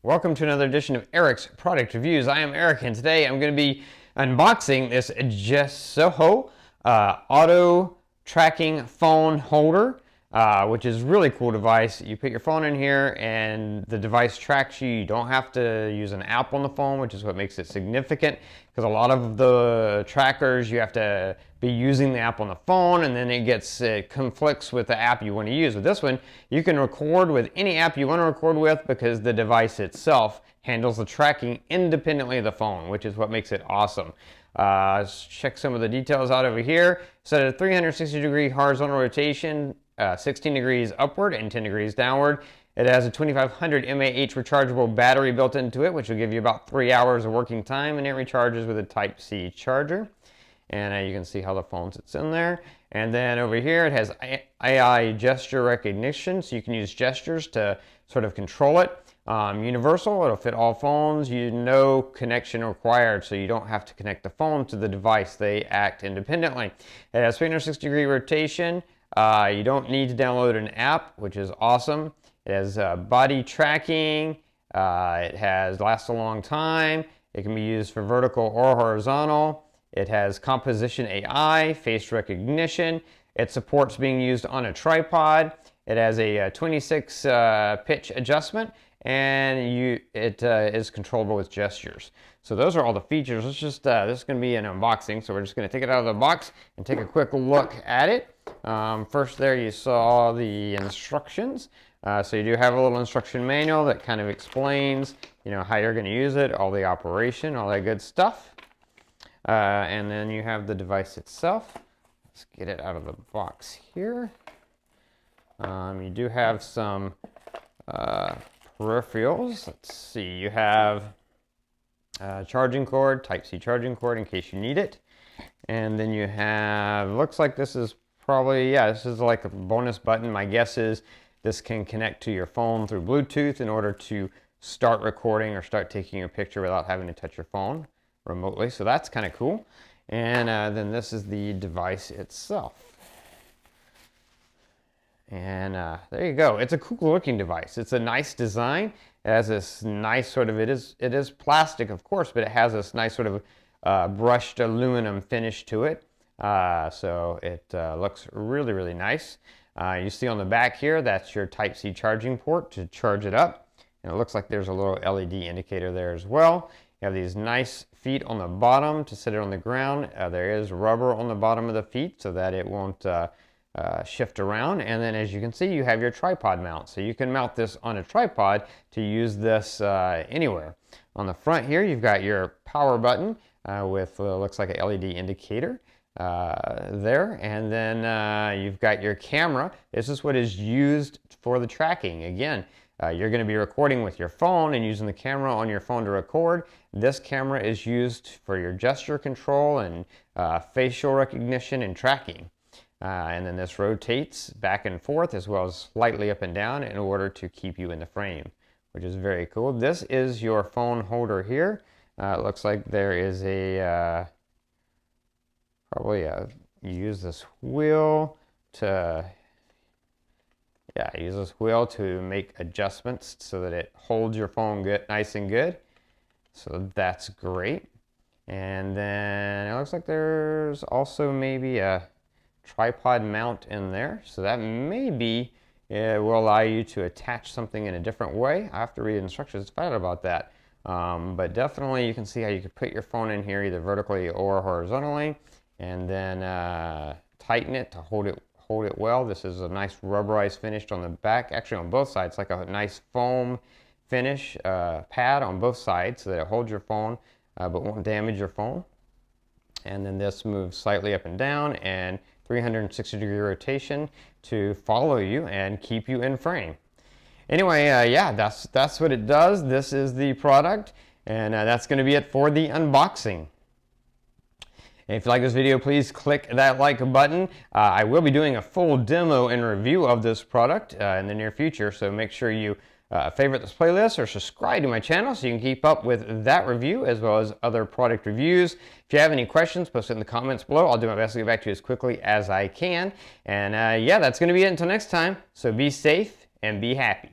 Welcome to another edition of Eric's Product Reviews. I am Eric, and today I'm going to be unboxing this Soho auto tracking phone holder, which is a really cool device. You put your phone in here and the device tracks you. You don't have to use an app on the phone, which is what makes it significant, because a lot of the trackers you have to be using the app on the phone, and then it conflicts with the app you want to use. With this one, you can record with any app you want to record with because the device itself handles the tracking independently of the phone, which is what makes it awesome. Let's check some of the details out over here. Set at a 360-degree horizontal rotation, 16 degrees upward and 10 degrees downward. It has a 2500 mAh rechargeable battery built into it, which will give you about 3 hours of working time, and it recharges with a Type-C charger. And you can see how the phone sits in there. And then over here it has AI gesture recognition, so you can use gestures to sort of control it. Universal, it'll fit all phones. No connection required, so you don't have to connect the phone to the device. They act independently. It has 360-degree rotation. You don't need to download an app, which is awesome. It has body tracking. It lasts a long time. It can be used for vertical or horizontal. It has composition AI, face recognition. It supports being used on a tripod. It has a 26 pitch adjustment, and it is controllable with gestures. So those are all the features. This is going to be an unboxing, so we're just going to take it out of the box and take a quick look at it. First there you saw the instructions. So you do have a little instruction manual that kind of explains how you're going to use it, all the operation, all that good stuff. And then you have the device itself. Let's get it out of the box here. You do have some peripherals. Let's see, you have charging cord, Type-C charging cord in case you need it. And then you have, looks like this is probably, this is like a bonus button. My guess is this can connect to your phone through Bluetooth in order to start recording or start taking a picture without having to touch your phone remotely. So that's kind of cool. And then this is the device itself. And there you go. It's a cool looking device. It's a nice design. It has this nice sort of, it is plastic of course, but it has this nice sort of brushed aluminum finish to it. So it looks really, really nice. You see on the back here, that's your Type-C charging port to charge it up. And it looks like there's a little LED indicator there as well. You have these nice feet on the bottom to sit it on the ground. There is rubber on the bottom of the feet so that it won't shift around. And then as you can see, you have your tripod mount. So you can mount this on a tripod to use this anywhere. On the front here, you've got your power button with looks like a LED indicator there. And then you've got your camera. This is what is used for the tracking. Again, you're going to be recording with your phone and using the camera on your phone to record. This camera is used for your gesture control and facial recognition and tracking. And then this rotates back and forth as well as slightly up and down in order to keep you in the frame, which is very cool. This is your phone holder here. It looks like there is you use this wheel to use this wheel to make adjustments so that it holds your phone nice and good. So that's great. And then it looks like there's also maybe a tripod mount in there. So that maybe will allow you to attach something in a different way. I have to read the instructions to find out about that. But definitely you can see how you could put your phone in here either vertically or horizontally, and then tighten it to hold it well. This is a nice rubberized finish on the back, actually on both sides, like a nice foam finish pad on both sides so that it holds your phone but won't damage your phone. And then this moves slightly up and down, and 360-degree rotation to follow you and keep you in frame. Anyway, that's what it does. This is the product, and that's going to be it for the unboxing. If you like this video, please click that like button. I will be doing a full demo and review of this product in the near future, so make sure you favorite this playlist or subscribe to my channel so you can keep up with that review as well as other product reviews. If you have any questions, post it in the comments below. I'll do my best to get back to you as quickly as I can. And that's going to be it until next time. So be safe and be happy.